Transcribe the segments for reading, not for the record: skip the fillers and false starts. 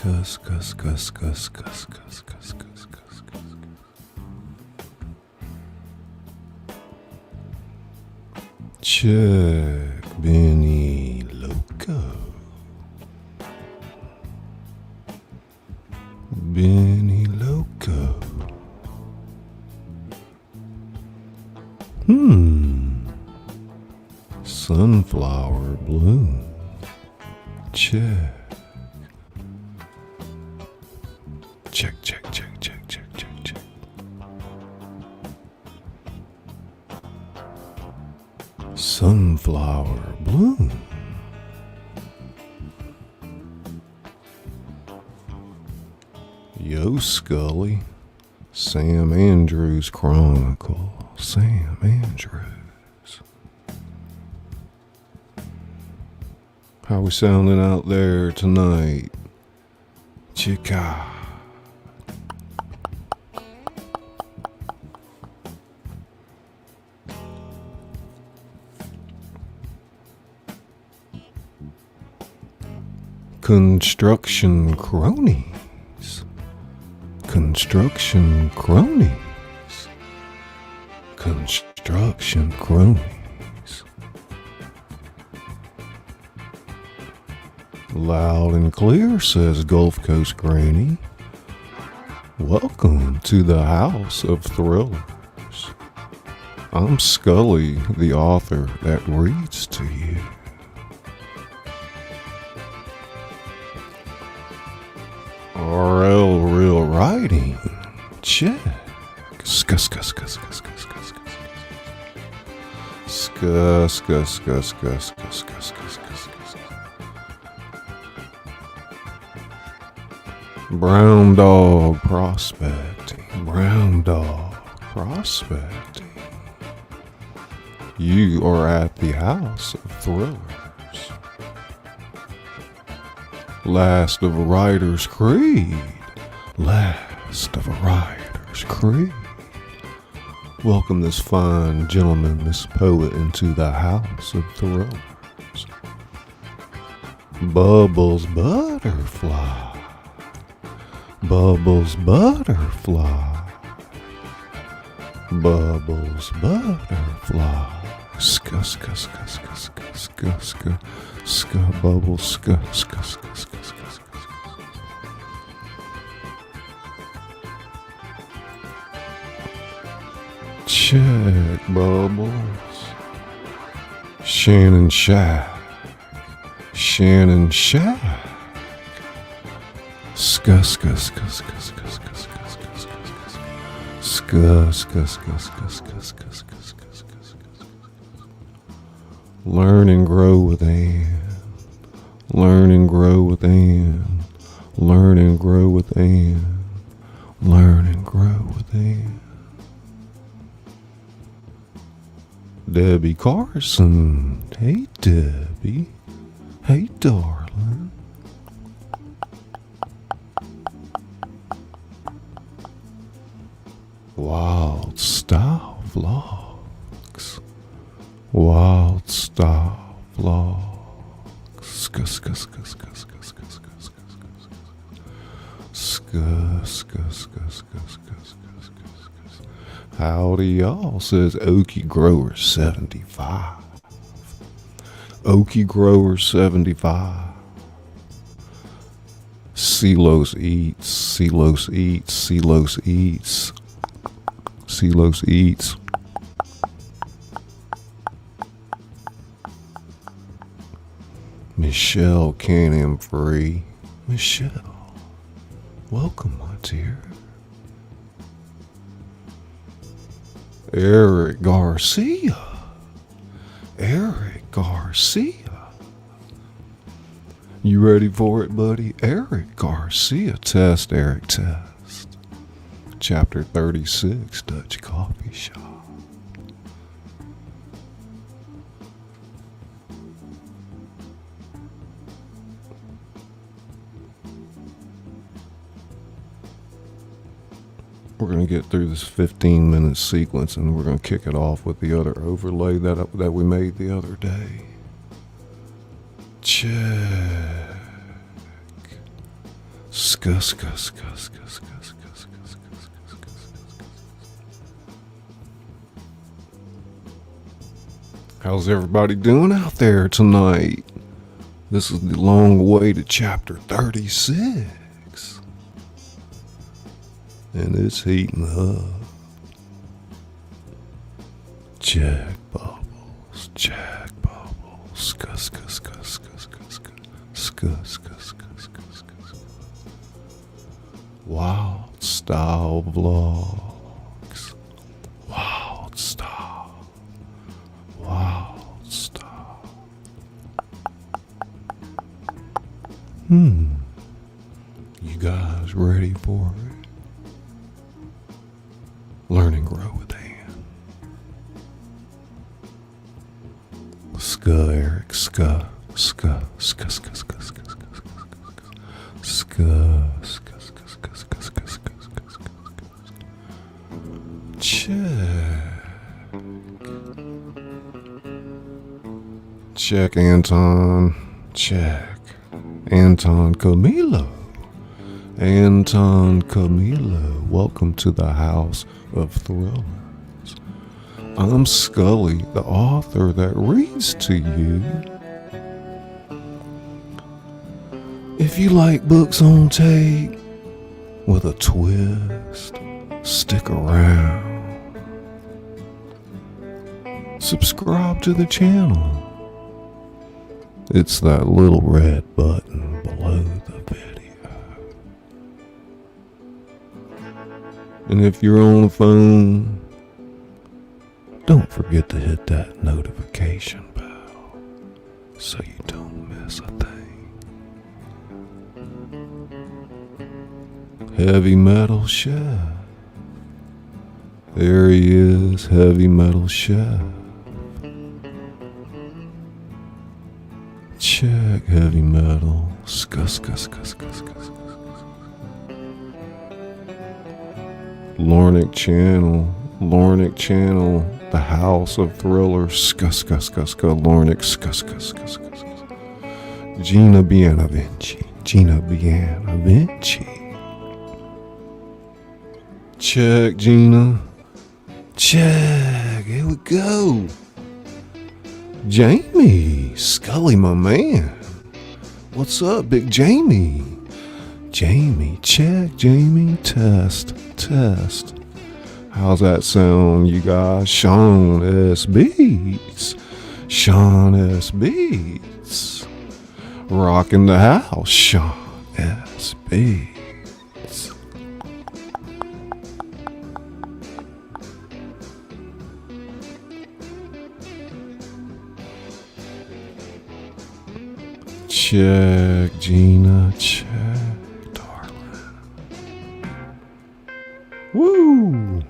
Gus, Gus, Gus, Gus, Gus, Gus, Gus, Gus, Gus, Gus. Check Benny Loco. Benny Loco. Sunflower bloom. Check. Check, check, check, check, check, check, check. Sunflower bloom. Yo, Scully. Sam Andrews Chronicle. Sam Andrews. How we sounding out there tonight? Chica. Construction cronies. Construction cronies. Construction cronies. Loud and clear, says Gulf Coast Granny. Welcome to the House of Thrillers. I'm Scully, the author that reads to you. RL Real Writing. Check. Skus, skus, skus, skus, skus, skus, skus. Skus, skus, skus, skus, skus, skus, skus, skus. Brown dog prospecting. Brown dog prospecting. You are at the House of Thrillers. Last of a Writer's Creed. Last of a Writer's Creed. Welcome this fine gentleman, this poet, into the House of Thrillers. Bubbles Butterfly. Bubbles Butterfly. Bubbles Butterfly. Ska, ska, ska, ska, ska, ska, ska, ska, bubbles, ska, ska, ska, ska, ska, ska. Check, Bubbles. Shannon Shack. Shannon Shack. Ska, ska, ska, ska, ska, ska, ska, ska, ska, ska, ska, ska, ska, ska, ska, ska, ska, ska. Learn and grow with Ann. Learn and grow with Ann. Learn and grow with Ann. Learn and grow with Ann. Debbie Carson. Hey, Debbie. Hey, darling. Wild Style Vlogs. Wild Style Vlogs. Ska, ska, ska, ska, ska, ska, ska, ska, ska, ska, ska, ska, ska, ska. Howdy y'all, says Okie Grower 75. Okie Grower 75. Silos Eats, Silos Eats, Silos Eats. Silos Eats. Michelle Canham Free. Michelle, welcome, my dear. Eric Garcia. Eric Garcia. You ready for it, buddy? Eric Garcia. Test, Eric, test. Chapter 36, Dutch Coffee Shop. We're going to get through this 15-minute sequence and we're going to kick it off with the other overlay that we made the other day. Check. How's everybody doing out there tonight? This is the long-awaited chapter 36. And it's heating up. Check bubbles, check bubbles. Scuss, scuss, scuss, scuss, scuss, scuss, scuss, scuss, scuss, scuss. Wild Style Vlogs. Wild Style. Wild Style. You guys ready for it? Learn and grow with Ann. Ska, Eric, ska, ska, ska, ska, ska, ska, ska, ska, ska, ska, ska, ska, ska, ska, ska, ska, ska. Check Anton, check Anton Camilo. Anton Camilo, welcome to the House of Thrillers. I'm Scully, the author that reads to you. If you like books on tape with a twist, stick around. Subscribe to the channel. It's that little red button below the video. And if you're on the phone, don't forget to hit that notification bell so you don't miss a thing. Heavy Metal Chef. There he is, Heavy Metal Chef. Check Heavy Metal. Scuss, scuss, scuss, scuss, scuss, scuss. Lornick Channel, the House of Thrillers. Scuss, scuss, scuss, scuss. Lornick, scuss, scuss, scuss, scuss, scuss. Gina Bianavinci. Check, Gina. Check. Here we go. Jamie, Scully, my man. What's up, Big Jamie? Jamie, check, Jamie, test. How's that sound, you guys? Sean S. Beats. Rocking the house, Sean S. Beats. Check, Gina, check, darling. Woo!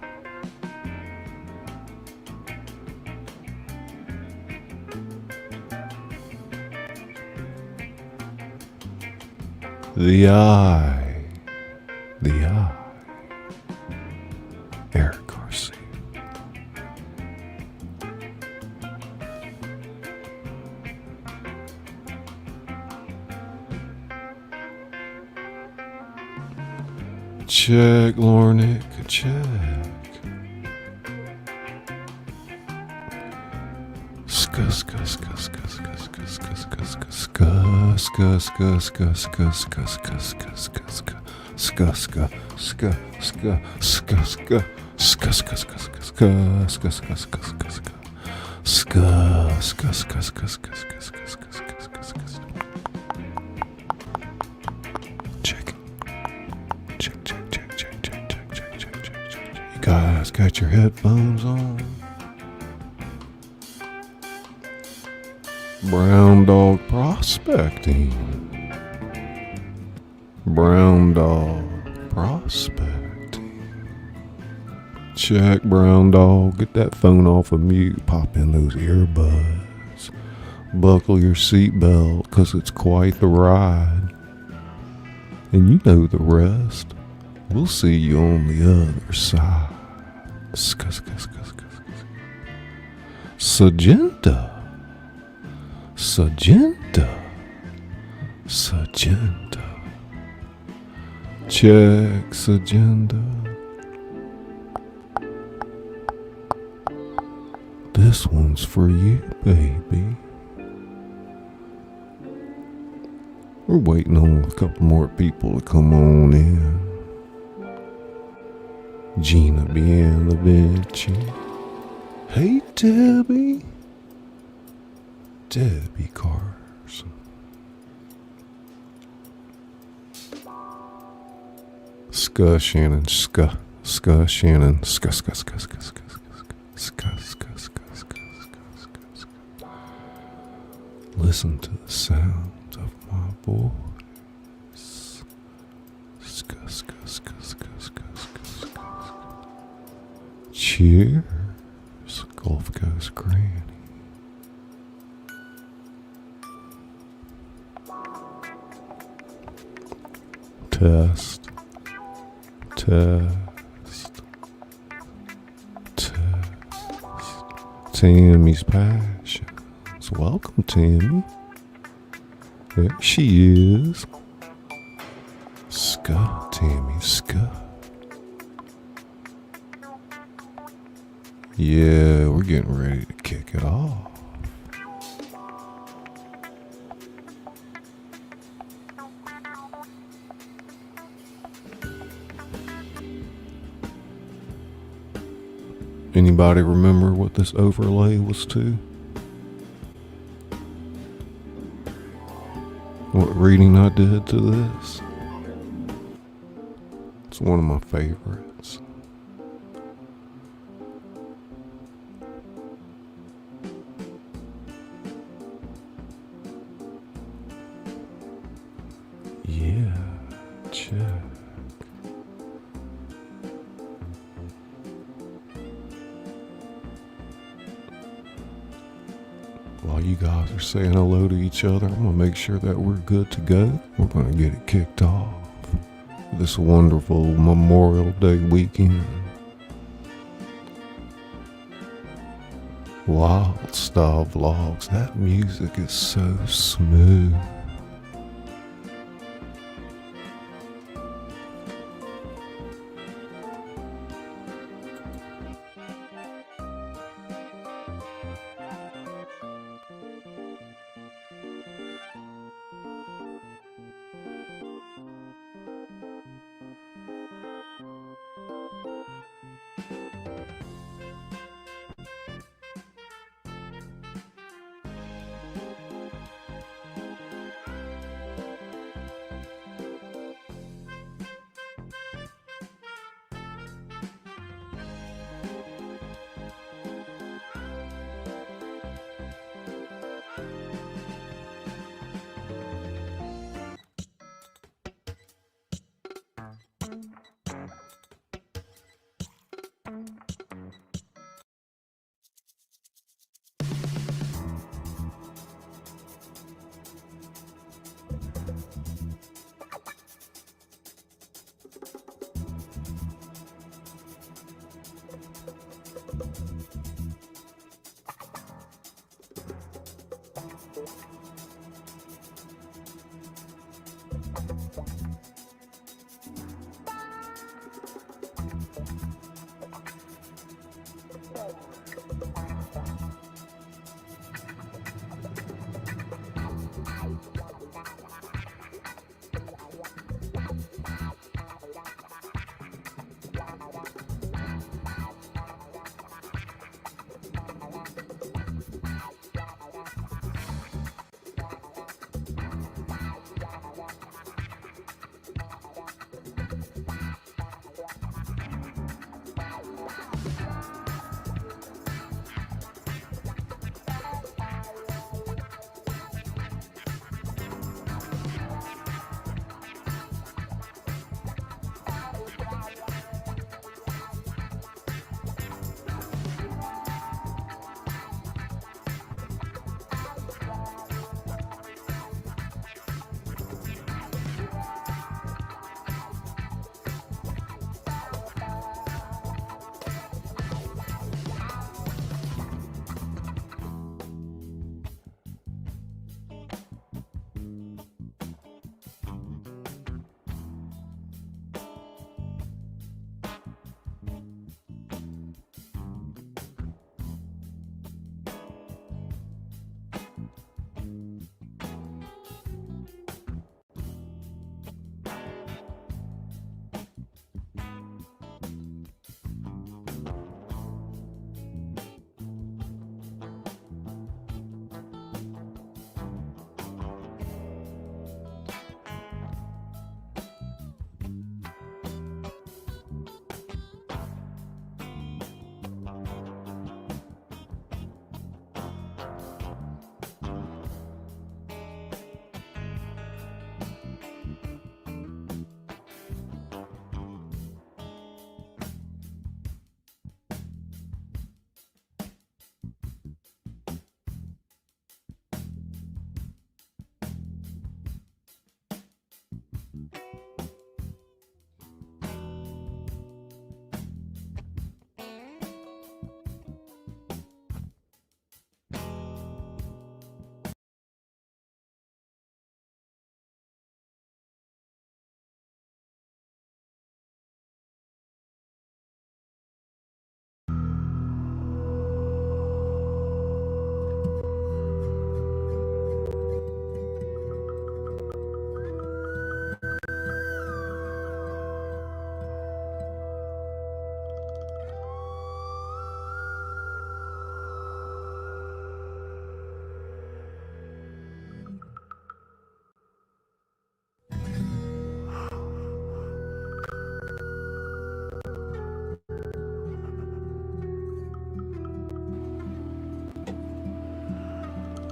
The eye. Eric Garcia. Check, Lornick, check. Scuss, scuss, scuss, scuss, scuss, scuss, scuss, scuss, scuss, scuss, scuss, scuss, scuss, scuss, scuss, scuss, You guys got your headphones on? Brown dog prospecting. Check, brown dog. Get that phone off of mute. Pop in those earbuds. Buckle your seatbelt, 'cause it's quite the ride. And you know the rest. We'll see you on the other side. Sagenta. Checks agenda. This one's for you, baby. We're waiting on a couple more people to come on in. Gina Bianovici. Hey, Debbie. Debbie Carson. Ska Shannon, ska Shannon, ska. Listen to the sound of my voice. Ska. Cheers, Gulf Coast Granny. Test. Tammy's Passions. Welcome, Tammy. There she is. Ska, Tammy, ska. Yeah, we're getting ready to kick it off. Anybody remember what this overlay was to? What reading I did to this? It's one of my favorites. Yeah, check. While you guys are saying hello to each other, I'm going to make sure that we're good to go. We're going to get it kicked off this wonderful Memorial Day weekend. Wild Style Vlogs. That music is so smooth.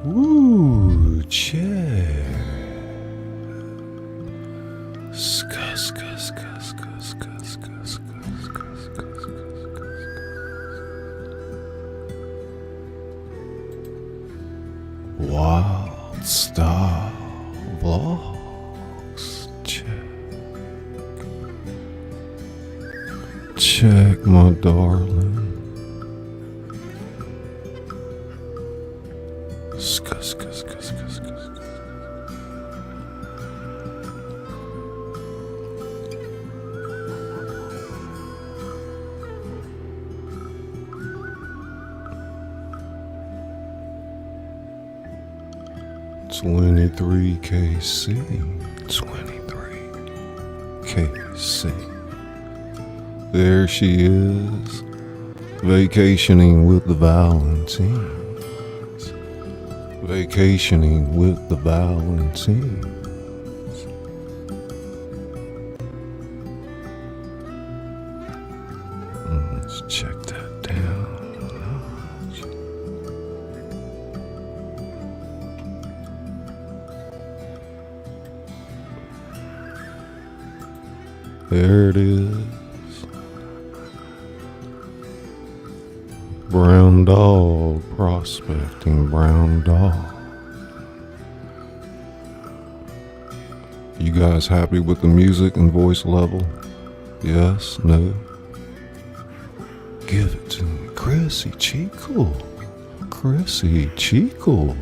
Ooh, check. Wild Style Vlogs. Check, my darling. "23 KC, 23 KC. There she is, vacationing with the Valentines. Vacationing with the Valentines. Let's check that down. There it is. Brown dog prospecting, brown dog. You guys happy with the music and voice level? Yes? No? Give it to me. Chrissy Chico. Chrissy Chico.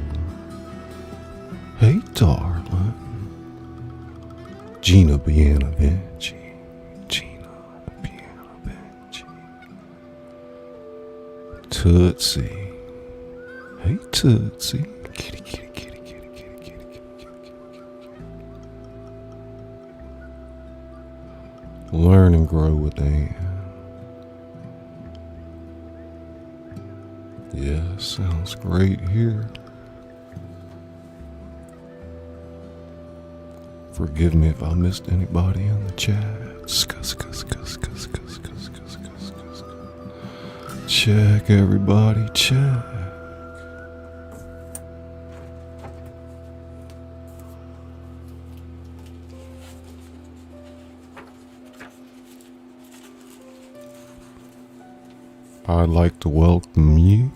Hey, darling. Gina Bianavinci. Tootsie. Hey, Tootsie. Kitty, kitty, kitty, kitty, kitty, kitty, kitty, kitty. Learn and grow with Anne. Yeah, sounds great here. Forgive me if I missed anybody in the chat. Check, everybody, check. I'd like to welcome you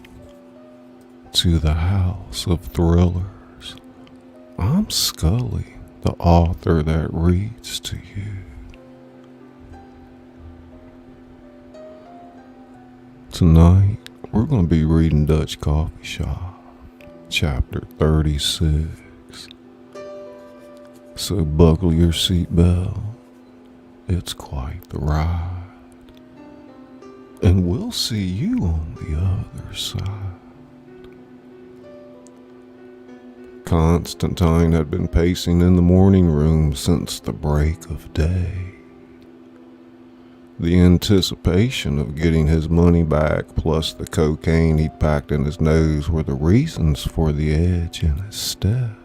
to the House of Thrillers. I'm Scully, the author that reads to you. Tonight, we're going to be reading Dutch Coffee Shop, chapter 36. So buckle your seatbelt. It's quite the ride. And we'll see you on the other side. Constantine had been pacing in the morning room since the break of day. The anticipation of getting his money back plus the cocaine he'd packed in his nose were the reasons for the edge in his step.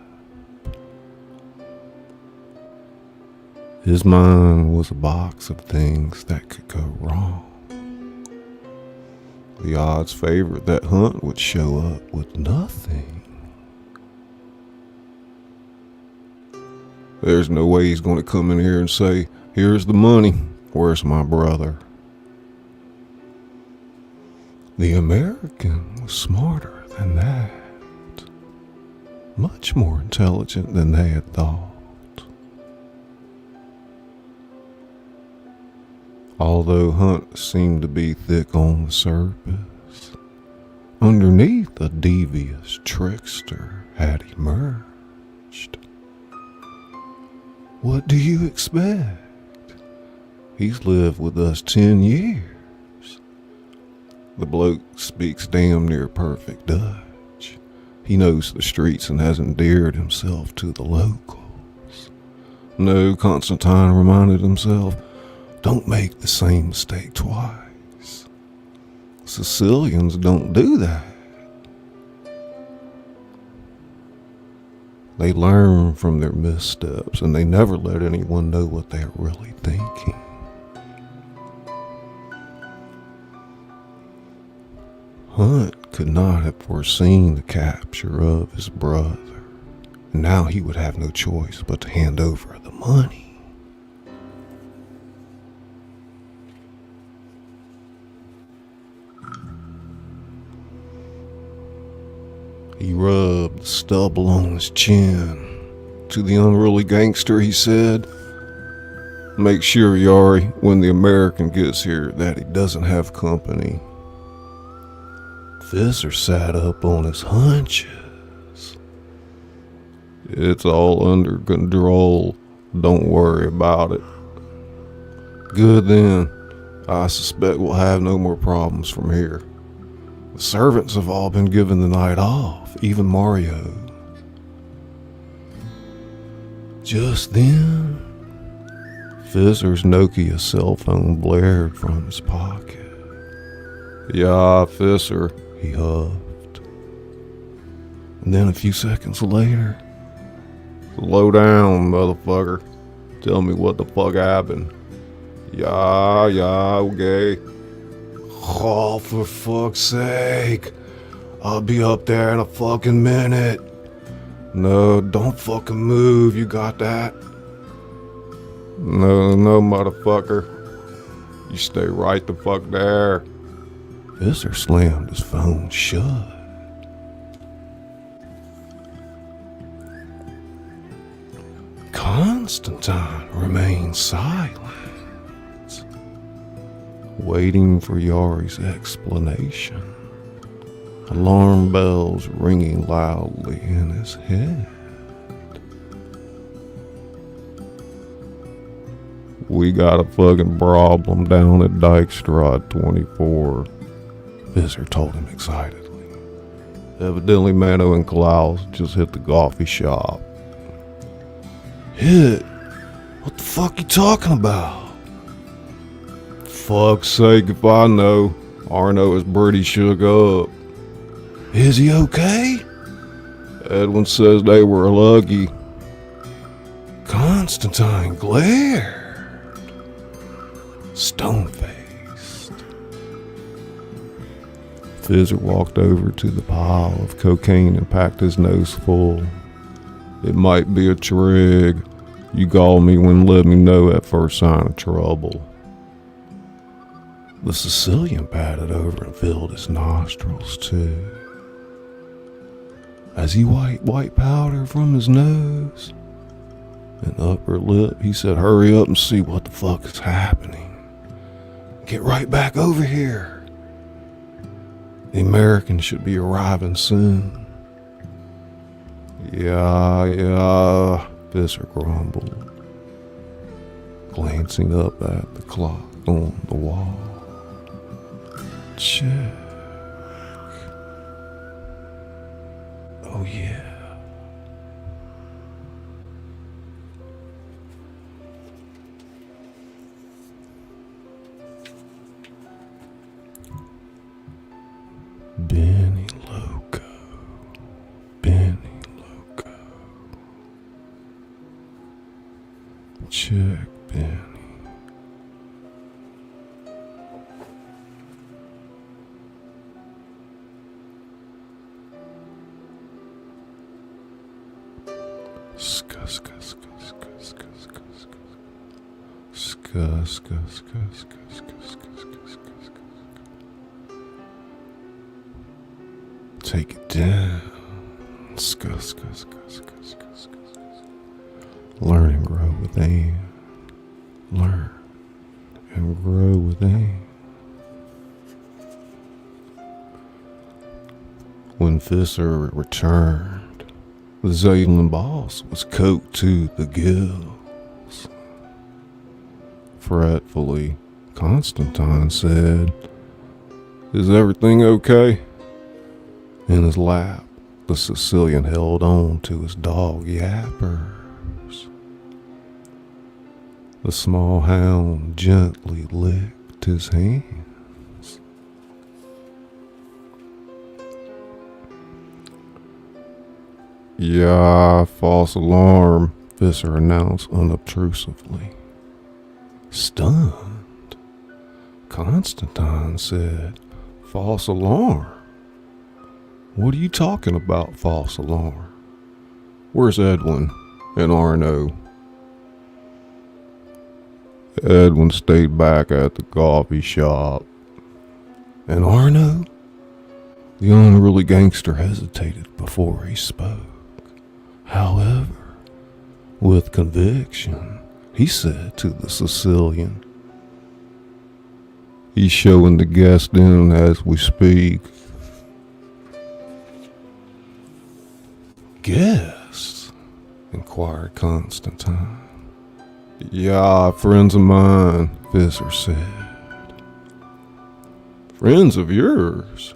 His mind was a box of things that could go wrong. The odds favored that Hunt would show up with nothing. There's no way he's going to come in here and say, "Here's the money. Where's my brother?" The American was smarter than that. Much more intelligent than they had thought. Although Hunt seemed to be thick on the surface, underneath a devious trickster had emerged. What do you expect? He's lived with us 10 years. The bloke speaks damn near perfect Dutch. He knows the streets and has endeared himself to the locals. No, Constantine reminded himself, don't make the same mistake twice. Sicilians don't do that. They learn from their missteps and they never let anyone know what they're really thinking. Hunt could not have foreseen the capture of his brother. Now he would have no choice but to hand over the money. He rubbed the stubble on his chin. To the unruly gangster, he said, "Make sure, Yari, when the American gets here, that he doesn't have company." Visser sat up on his haunches. "It's all under control. Don't worry about it." "Good then. I suspect we'll have no more problems from here. The servants have all been given the night off, even Mario." Just then, Visser's Nokia cell phone blared from his pocket. "Yeah, Visser," he huffed. And then a few seconds later, "Slow down, motherfucker. Tell me what the fuck happened." Yeah, okay." "Oh, for fuck's sake. I'll be up there in a fucking minute." "No, don't fucking move, you got that?" No, motherfucker. You stay right the fuck there." Visser slammed his phone shut. Constantine remained silent, waiting for Yari's explanation. Alarm bells ringing loudly in his head. "We got a fucking problem down at Dykestrad 24, Visser told him excitedly. "Evidently Mano and Klaus just hit the coffee shop." "Hit? What the fuck you talking about?" "Fuck's sake if I know. Arno is pretty shook up." "Is he okay?" "Edwin says they were lucky." Constantine glared, stone-faced. Visser walked over to the pile of cocaine and packed his nose full. "It might be a trig. You call me when let me know at first sign of trouble." The Sicilian patted over and filled his nostrils too. As he wiped white powder from his nose and upper lip, he said, "Hurry up and see what the fuck is happening. Get right back over here. The Americans should be arriving soon." Yeah, Visser grumbled, glancing up at the clock on the wall. Check. Oh yeah. Benny Loco. Check Benny. Take it down. Learn and grow with Anne. Learn and grow with Anne. When Visser returned, the Zaylan boss was coked to the gills. Fretfully, Constantine said, "Is everything okay?" In his lap, the Sicilian held on to his dog Yappers. The small hound gently licked his hands. "Yeah, false alarm," Visser announced unobtrusively. Stunned, Constantine said, "False alarm? What are you talking about, false alarm? Where's Edwin and Arno? Edwin stayed back at the coffee shop. And Arno? The unruly gangster hesitated before he spoke. However, with conviction, he said to the Sicilian, "He's showing the guest in as we speak." "Guests?" inquired Constantine. "Yeah, friends of mine," Visser said. "Friends of yours?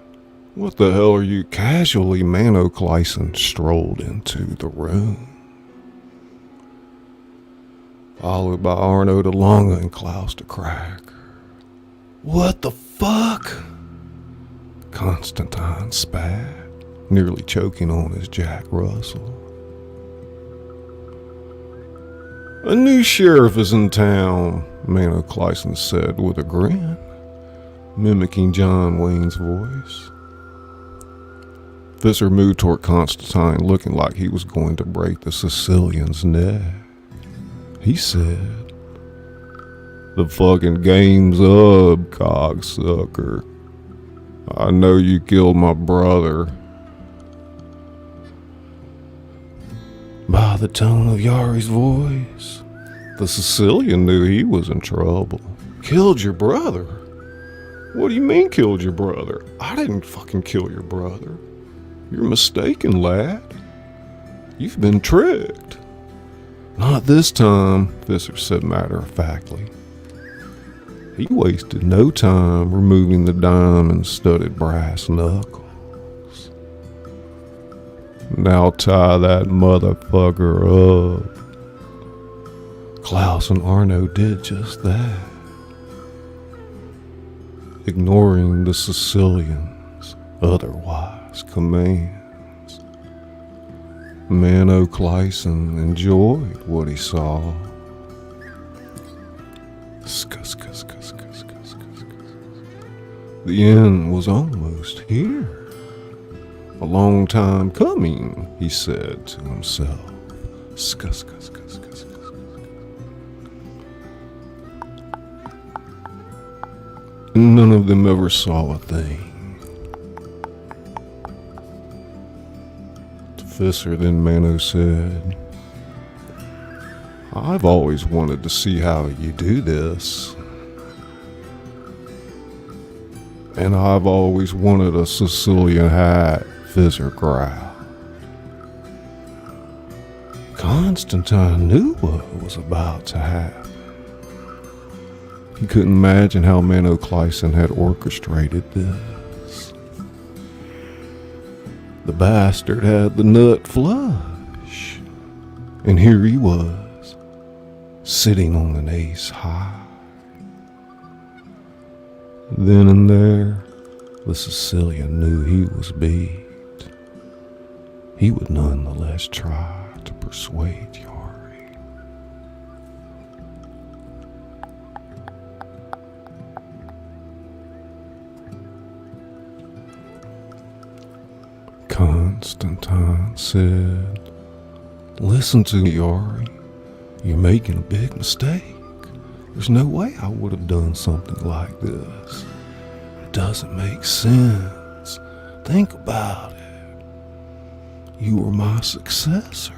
What the hell are you?" Casually, Mano Clayson strolled into the room, followed by Arno de Longa and Klaus de Cracker. "What the fuck?" Constantine spat, nearly choking on his Jack Russell. "A new sheriff is in town," Mano Clayson said with a grin, mimicking John Wayne's voice. Visser moved toward Constantine, looking like he was going to break the Sicilian's neck. He said, "The fucking game's up, cocksucker. I know you killed my brother." By the tone of Yari's voice, the Sicilian knew he was in trouble. "Killed your brother? What do you mean killed your brother? I didn't fucking kill your brother. You're mistaken, lad. You've been tricked." "Not this time," Visser said matter-of-factly. He wasted no time removing the diamond-studded brass knuckles. "Now tie that motherfucker up." Klaus and Arno did just that, ignoring the Sicilian's otherwise commands. Mano Clayson enjoyed what he saw. The end was almost here. "A long time coming," he said to himself. None of them ever saw a thing. Visser, then Mano said, "I've always wanted to see how you do this. And I've always wanted a Sicilian hat," Visser growled. Constantine knew what was about to happen. He couldn't imagine how Mano Clayson had orchestrated this. The bastard had the nut flush, and here he was, sitting on an ace high. Then and there, the Sicilian knew he was beat. He would nonetheless try to persuade Yari. Constantine said, "Listen to me, Yari. You're making a big mistake. There's no way I would have done something like this. It doesn't make sense. Think about it. You were my successor.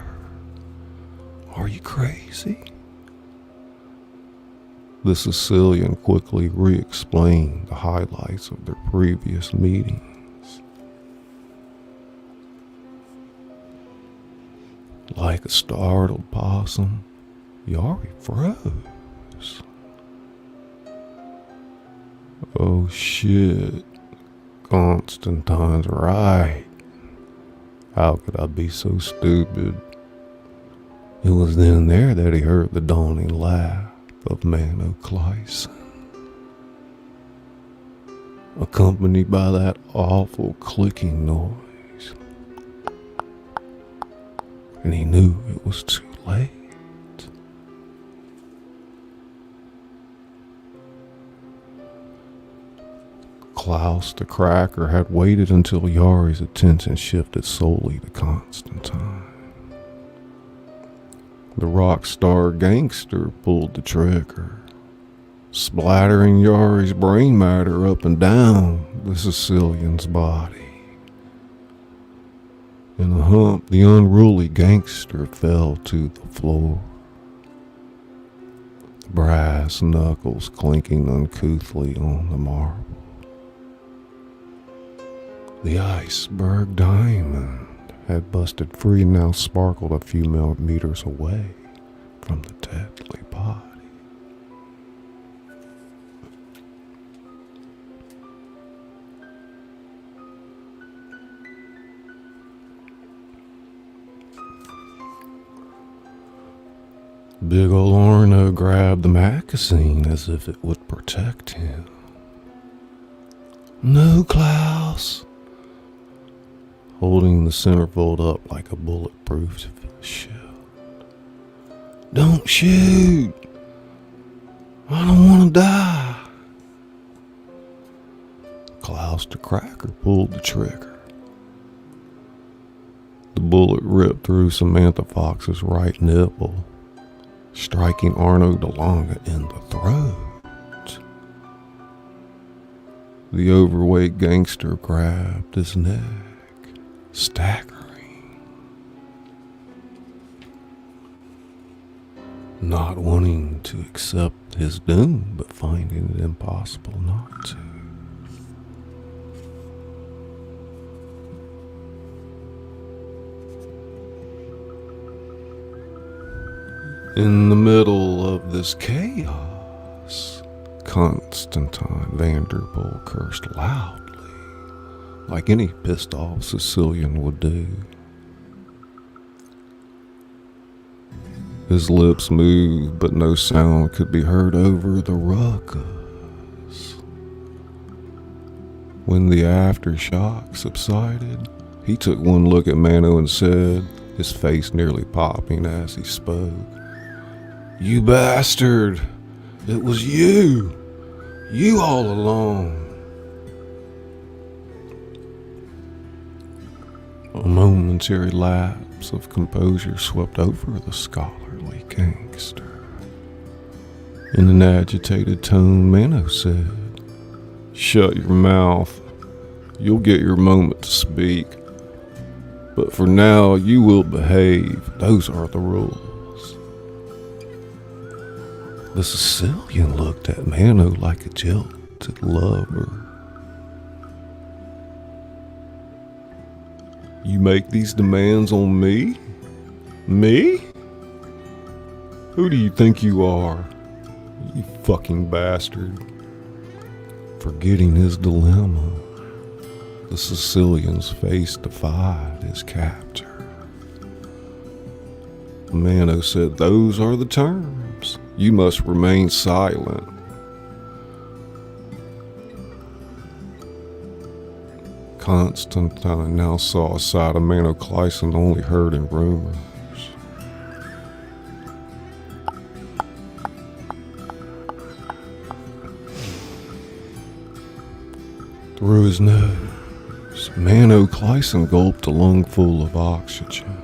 Are you crazy?" The Sicilian quickly re-explained the highlights of their previous meetings. Like a startled possum, Yari froze. "Oh shit, Constantine's right. How could I be so stupid?" It was then and there that he heard the dawning laugh of Mano Clayson, accompanied by that awful clicking noise. And he knew it was too late. Klaus the Cracker had waited until Yari's attention shifted solely to Constantine. The rock star gangster pulled the trigger, splattering Yari's brain matter up and down the Sicilian's body. In a hump, the unruly gangster fell to the floor, brass knuckles clinking uncouthly on the marble. The iceberg diamond had busted free and now sparkled a few meters away from the deadly body. Big ol' Arno grabbed the magazine as if it would protect him. "No, Klaus," holding the centerfold up like a bulletproof shield. "Don't shoot. I don't want to die." Klaus the Cracker pulled the trigger. The bullet ripped through Samantha Fox's right nipple, striking Arno DeLonga in the throat. The overweight gangster grabbed his neck, staggering, not wanting to accept his doom, but finding it impossible not to. In the middle of this chaos, Constantine Vanderbilt cursed loudly, like any pissed-off Sicilian would do. His lips moved, but no sound could be heard over the ruckus. When the aftershock subsided, he took one look at Mano and said, his face nearly popping as he spoke, "You bastard! It was you! You all along!" A momentary lapse of composure swept over the scholarly gangster. In an agitated tone, Mano said, "Shut your mouth. You'll get your moment to speak. But for now, you will behave. Those are the rules." The Sicilian looked at Mano like a jilted lover. "You make these demands on me? Me? Who do you think you are, you fucking bastard?" Forgetting his dilemma, the Sicilian's face defied his captor. Mano said, "Those are the terms. You must remain silent." Constantine now saw a side of Mano Clayson only heard in rumors. Through his nose, Mano Clayson gulped a lungful of oxygen.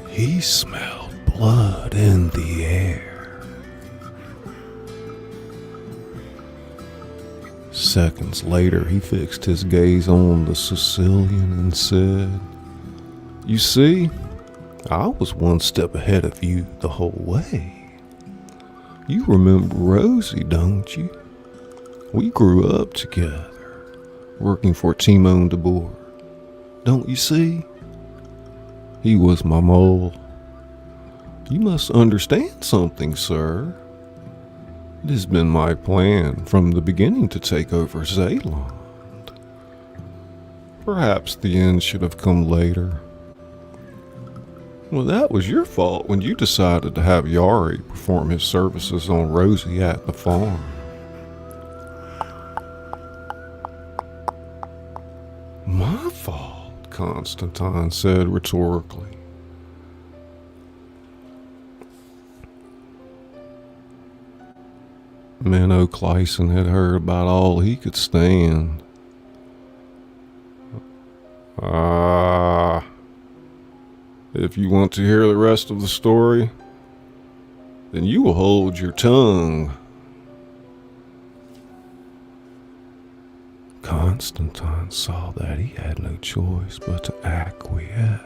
He smelled blood in the air. Seconds later, he fixed his gaze on the Sicilian and said, "You see, I was one step ahead of you the whole way. You remember Rosie, don't you? We grew up together, working for Timon de Boer. Don't you see? He was my mole. You must understand something, sir. It has been my plan from the beginning to take over Zeeland. Perhaps the end should have come later. Well, that was your fault when you decided to have Yari perform his services on Rosie at the farm." "My fault," Constantine said rhetorically. Menno Clayson had heard about all he could stand. If you want to hear the rest of the story, then you will hold your tongue. Constantine saw that he had no choice but to acquiesce.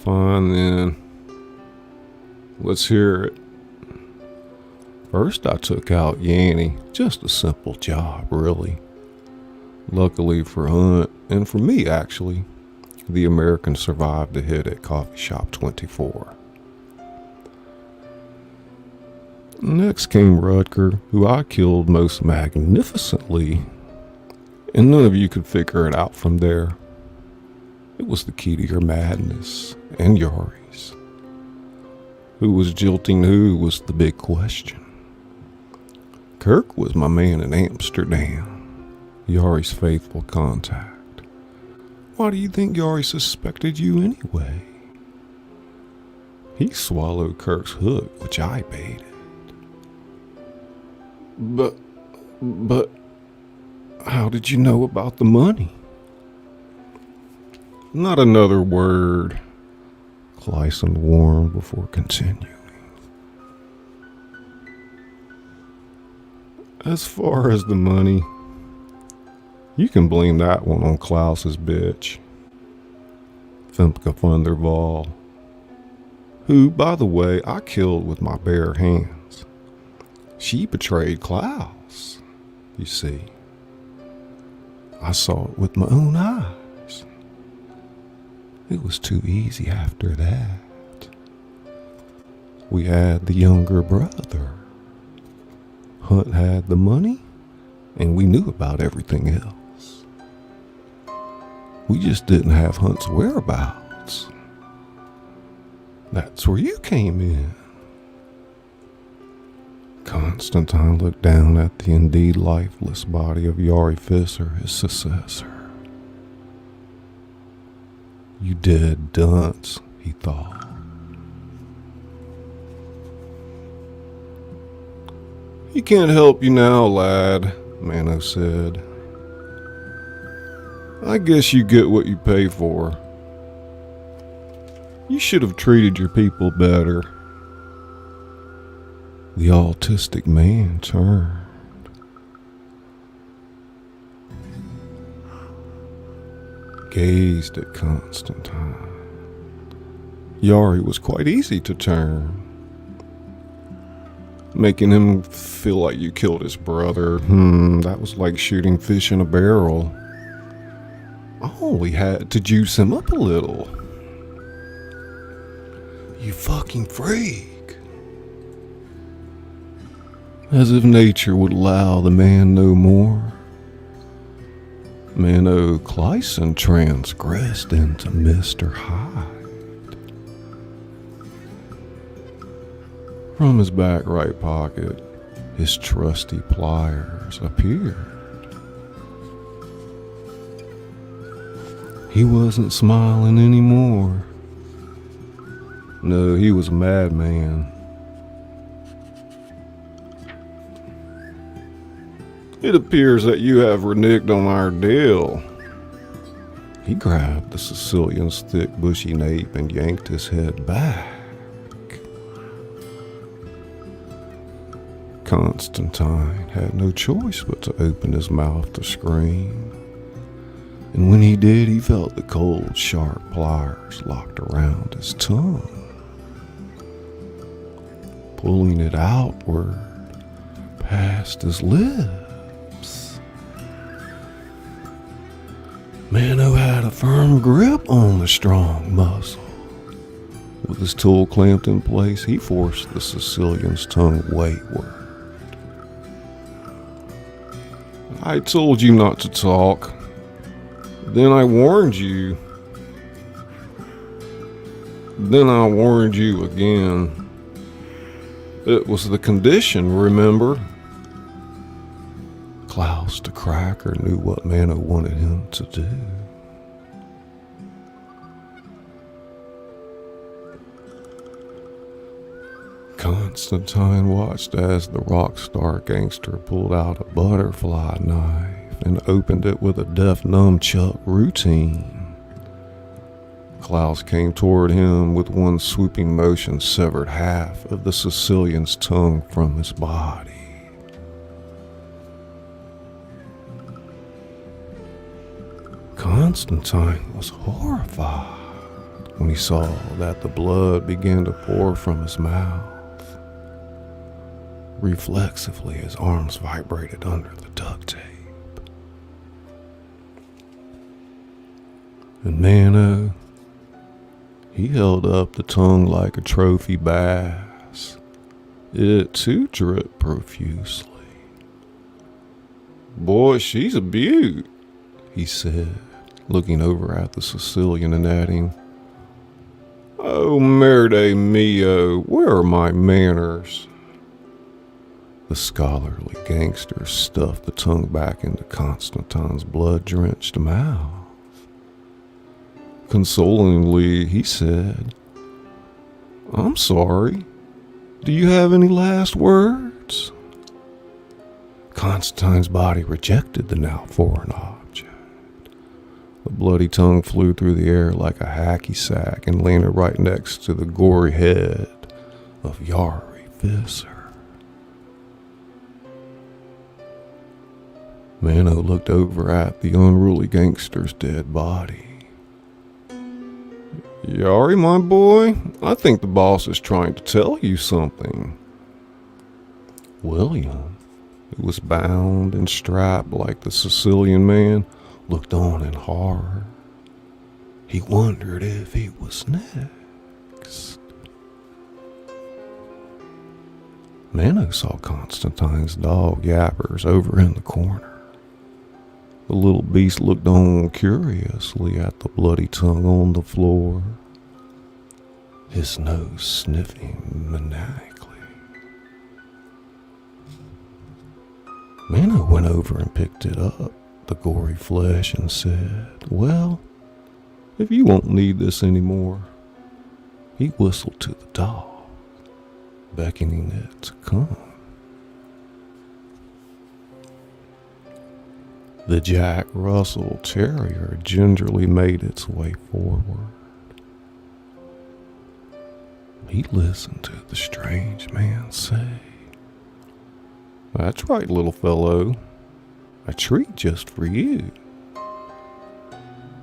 Fine then. Let's hear it. First I took out Yanny. Just a simple job, really. Luckily for Hunt, and for me actually, the American survived the hit at Coffee Shop 24. Next came Rutger, who I killed most magnificently, and none of you could figure it out from there. It was the key to your madness, and Yari's. Who was jilting who was the big question. Kirk was my man in Amsterdam, Yari's faithful contact. Why do you think Yari suspected you anyway? He swallowed Kirk's hook, which I baited. But, how did you know about the money? Not another word, Clayson warned before continuing. As far as the money, you can blame that one on Klaus's bitch, Femke van der Waal, who, by the way, I killed with my bare hands. She betrayed Klaus, you see. I saw it with my own eyes. It was too easy after that. We had the younger brother. Hunt had the money, and we knew about everything else. We just didn't have Hunt's whereabouts. That's where you came in. Constantine looked down at the indeed lifeless body of Yari Fisser, his successor. You dead dunce, he thought. He can't help you now, lad, Mano said. I guess you get what you pay for. You should have treated your people better. The autistic man turned. Gazed at Constantine. Yari was quite easy to turn. Making him feel like you killed his brother. That was like shooting fish in a barrel. I only had to juice him up a little. You fucking freak. As if nature would allow the man no more. Menno Clayson transgressed into Mr. Hyde. From his back right pocket, his trusty pliers appeared. He wasn't smiling anymore. No, he was a madman. It appears that you have reneged on our deal. He grabbed the Sicilian's thick, bushy nape and yanked his head back. Constantine had no choice but to open his mouth to scream. And when he did, he felt the cold, sharp pliers locked around his tongue, pulling it outward past his lips. Menno had a firm grip on the strong muscle. With his tool clamped in place, he forced the Sicilian's tongue wayward. I told you not to talk. Then I warned you. Then I warned you again. It was the condition, remember? Klaus the Cracker knew what Menno wanted him to do. Constantine watched as the rock star gangster pulled out a butterfly knife and opened it with a deft nunchuck routine. Klaus came toward him with one swooping motion, severed half of the Sicilian's tongue from his body. Constantine was horrified when he saw that the blood began to pour from his mouth. Reflexively, his arms vibrated under the duct tape. And Mano, he held up the tongue like a trophy bass. It too dripped profusely. "Boy, she's a beaut," he said, looking over at the Sicilian and adding, "Oh, merde mio, where are my manners?" The scholarly gangster stuffed the tongue back into Constantine's blood-drenched mouth. Consolingly, he said, "I'm sorry. Do you have any last words?" Constantine's body rejected the now foreign object. The bloody tongue flew through the air like a hacky sack and landed right next to the gory head of Yari Visser. Mano looked over at the unruly gangster's dead body. "Yari, my boy, I think the boss is trying to tell you something." William, who was bound and strapped like the Sicilian man, looked on in horror. He wondered if he was next. Mano saw Constantine's dog Yappers over in the corner. The little beast looked on curiously at the bloody tongue on the floor, his nose sniffing maniacally. Mano went over and picked it up, the gory flesh, and said, "Well, if you won't need this anymore." He whistled to the dog, beckoning it to come. The Jack Russell Terrier gingerly made its way forward. He listened to the strange man say, "That's right, little fellow. A treat just for you."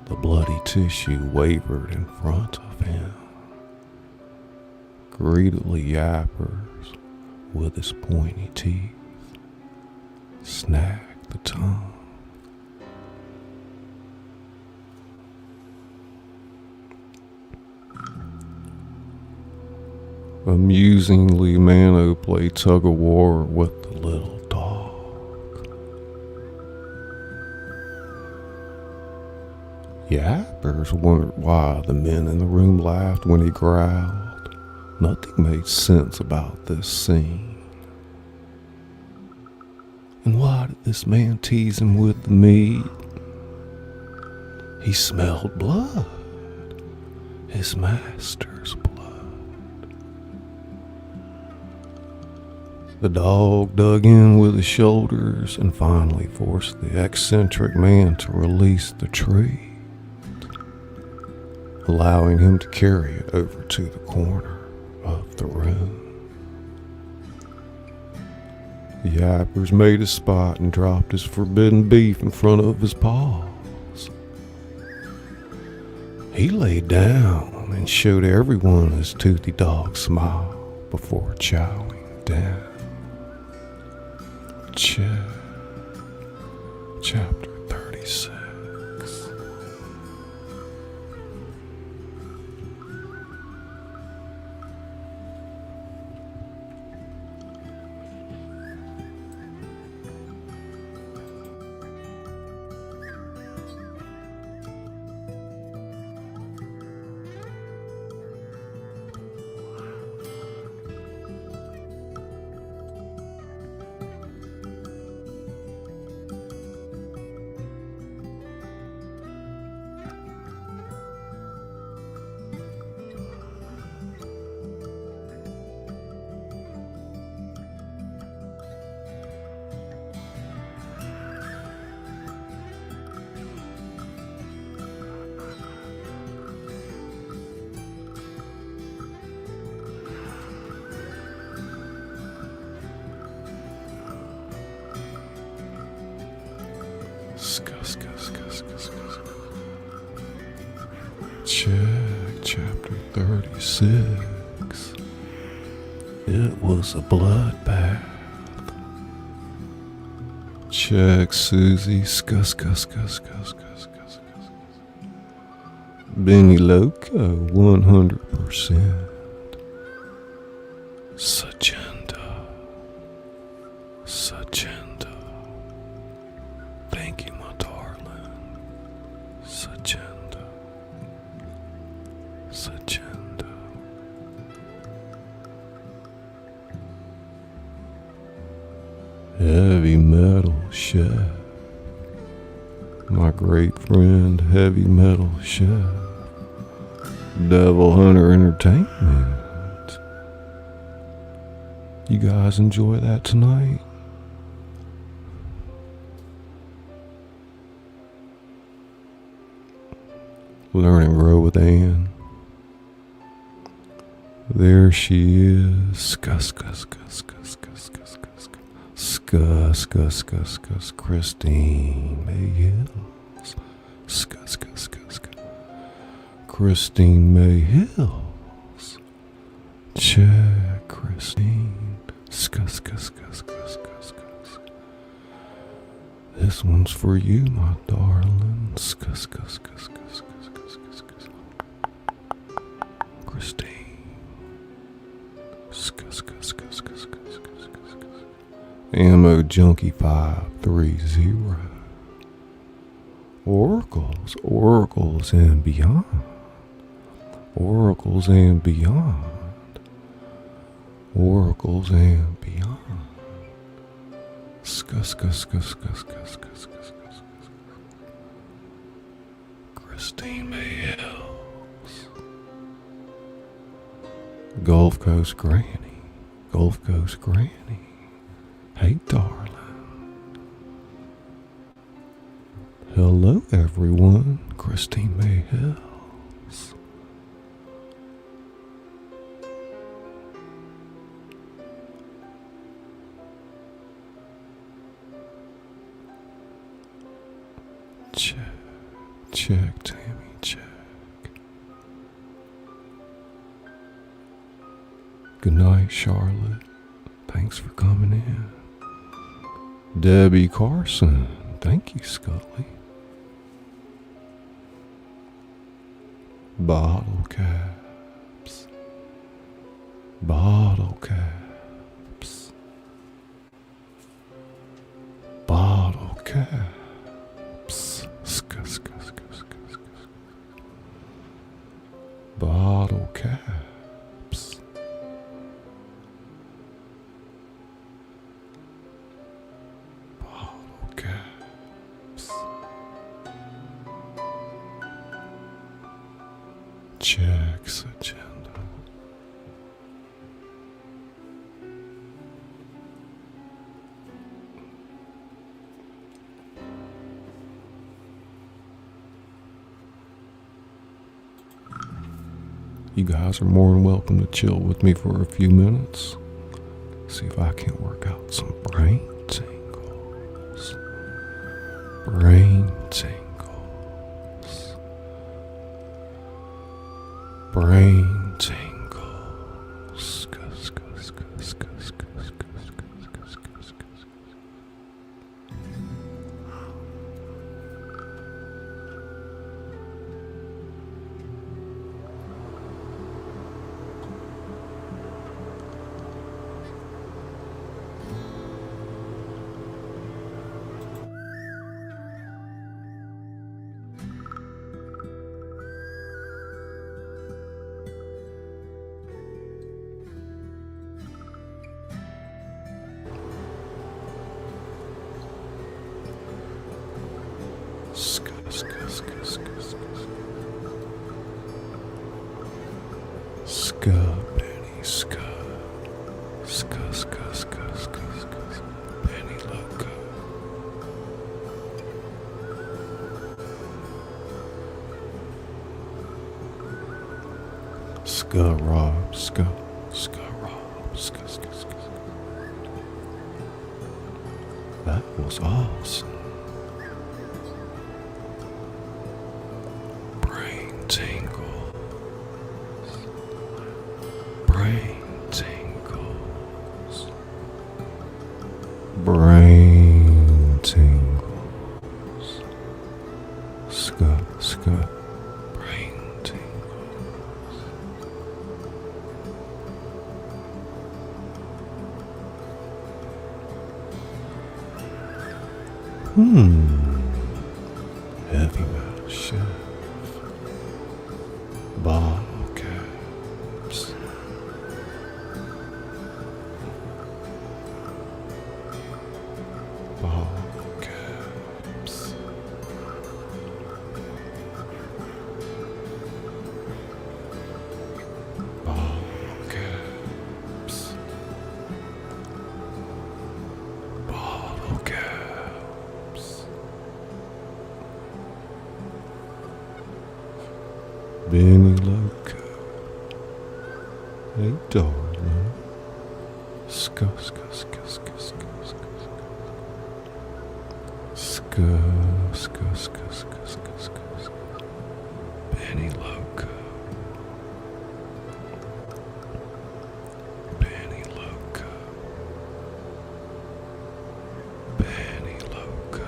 The bloody tissue wavered in front of him. Greedily Yappers, with his pointy teeth, snagged the tongue. Amusingly, Mano played tug-of-war with the little dog. Yappers wondered why the men in the room laughed when he growled. Nothing made sense about this scene. And why did this man tease him with the meat? He smelled blood, his master's blood. The dog dug in with his shoulders and finally forced the eccentric man to release the treat, allowing him to carry it over to the corner of the room. The Yappers made a spot and dropped his forbidden beef in front of his paws. He laid down and showed everyone his toothy dog smile before chowing down. Chapter 36. Check chapter 36. It was a bloodbath. Check Susie. Scuss. Benny Loco, 100%. Sagenda. Thank you, my darling. Sagenda. Heavy Metal Chef. My great friend, Heavy Metal Chef. Devil Hunter Entertainment. You guys enjoy that tonight? Learn and Grow with Ann. There she is. Scuss. Christine May Hills. Scuss. Christine May Hills. Check Christine. Scuss. This one's for you, my darling. Scuss. Christine. Scuss. Ammo Junkie 530. Oracles and beyond. Oracles and beyond. Scuss. Christine May Hills. Gulf Coast Granny. Hey, darling. Hello, everyone. Christine May Hills. Check, Tammy, check. Good night, Charlotte. Thanks for coming in. Debbie Carson. Thank you, Scully. Bottle caps. Scuss. Bottle caps. Check's agenda. You guys are more than welcome to chill with me for a few minutes. See if I can't work out some brain tingles. Brain tingles. Benny, Benny Loco. Rob, That was awesome. Brain tingle. Heavy metal shelf. Bottle caps. Bottle caps. Bottle caps. Bottle caps. Benny Loco. Hey, darling. Ska, ska, ska, ska, ska, ska, ska, ska, ska, ska, ska, ska, ska. Benny Loco. Benny Loco. Benny Loco.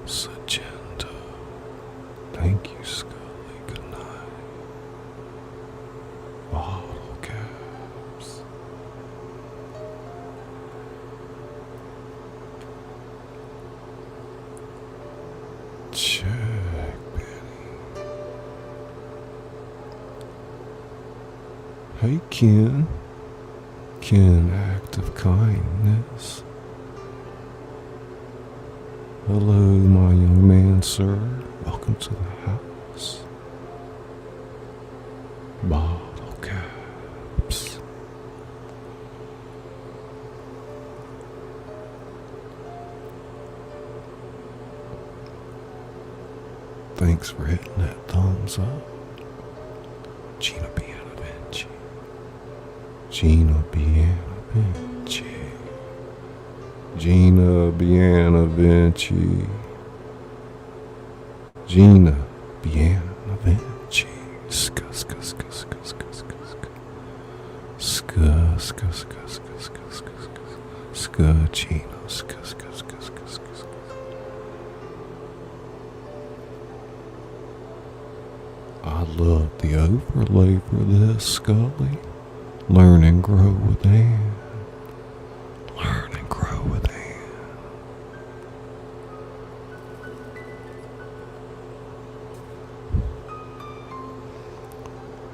Sagenta. Thank you, Scully. Good night. Bottle caps. Check, Benny. Hey, Ken. Ken, act of kindness. Hello, my young man, sir. Welcome to the house. Bottle caps. Thanks for hitting that thumbs up. Gina Bianavinci. Gina Bianavinci. Gina Bianavinci. Gina Bianavinci. Ska, ska, ska, ska, ska, ska, ska. Ska, ska, ska, ska, ska, ska, ska. Ska, Gina. Ska, ska, ska, ska, ska, ska. I love the overlay for this, Scully. Learn and grow with Anne. Learn and grow with Anne.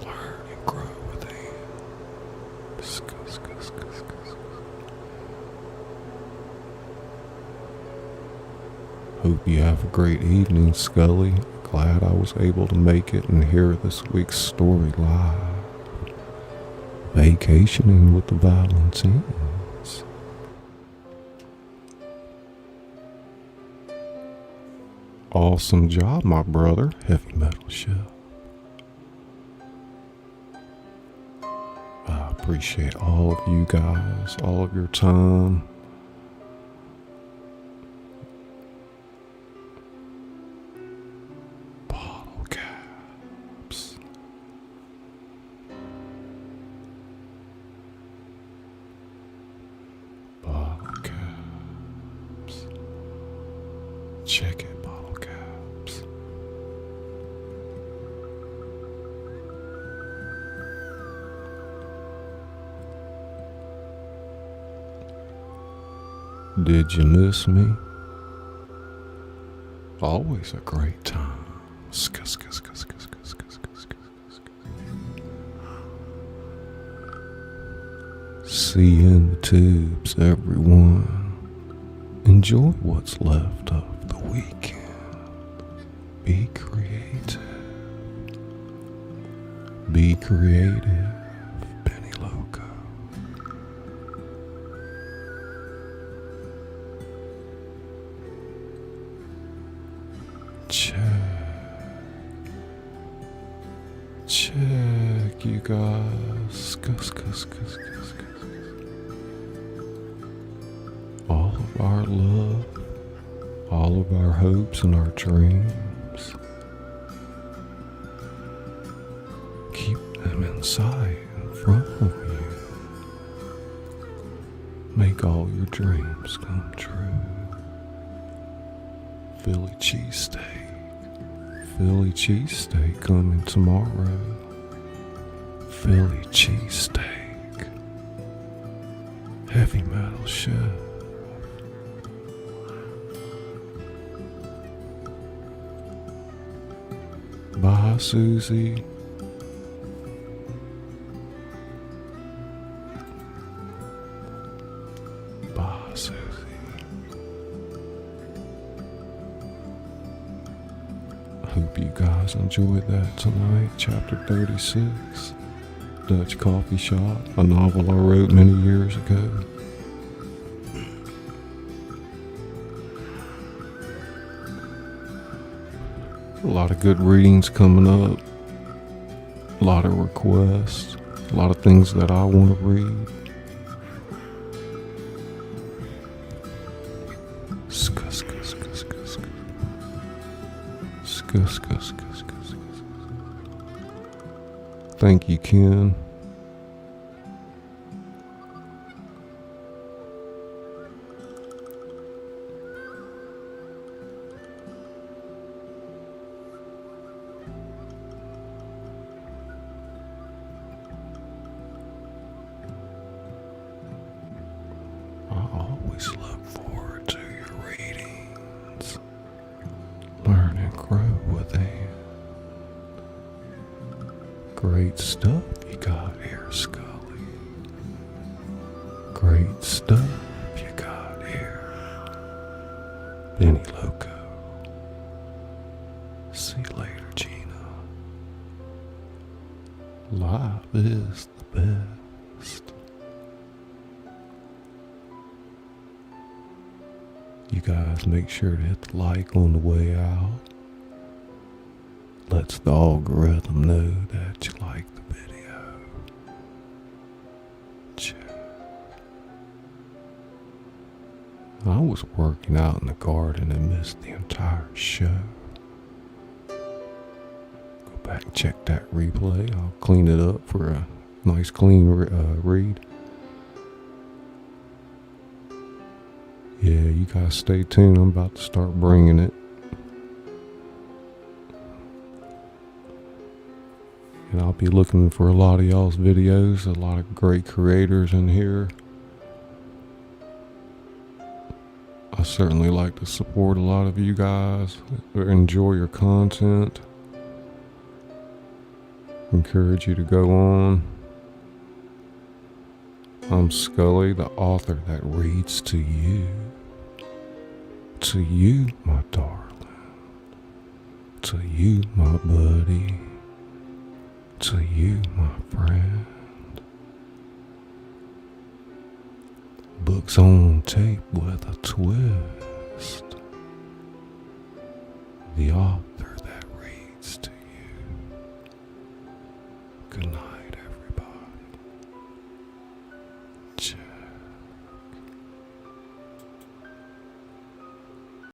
Learn and grow with Anne. Ska, ska, ska, ska, ska. Hope you have a great evening, Scully. Glad I was able to make it and hear this week's story live. Vacationing with the Valentines. Awesome job, my brother. Heavy metal shell. I appreciate all of you guys, all of your time. Bottle caps. Bottle caps. Check it, bottle caps. Did you miss me? Always a great time. Ska, ska, ska, ska, ska, ska, ska, ska, ska. See you in the tubes, everyone. Enjoy what's left of the weekend. Be creative. Be creative. Benny Loco. Check, you guys. Ska, ska, ska, ska, ska. All of our love, all of our hopes and our dreams, keep them inside make all your dreams come true. Philly cheesesteak coming tomorrow. Philly cheesesteak, heavy metal chef. Bye, Susie. Bye, Susie. I hope you guys enjoyed that tonight. Chapter 36, Dutch Coffee Shop, a novel I wrote many years ago. A lot of good readings coming up, a lot of requests, a lot of things that I want to read. Thank you, Ken. I always look forward to your readings. Learn and grow within. Great stuff you got here, Scully. Great stuff you got here. Benny Loco. See you later, Gina. Life is the best. You guys make sure to hit the like on the way out. Lets the algorithm know that you like the video. Cheers. I was working out in the garden and missed the entire show. Go back and check that replay. I'll clean it up for a nice clean read. Yeah, you guys stay tuned. I'm about to start bringing it. And I'll be looking for a lot of y'all's videos, a lot of great creators in here. I certainly like to support a lot of you guys, enjoy your content. Encourage you to go on. I'm Scully, the author that reads to you. To you, my darling. To you, my buddy. To you, my friend. Books on tape with a twist. The author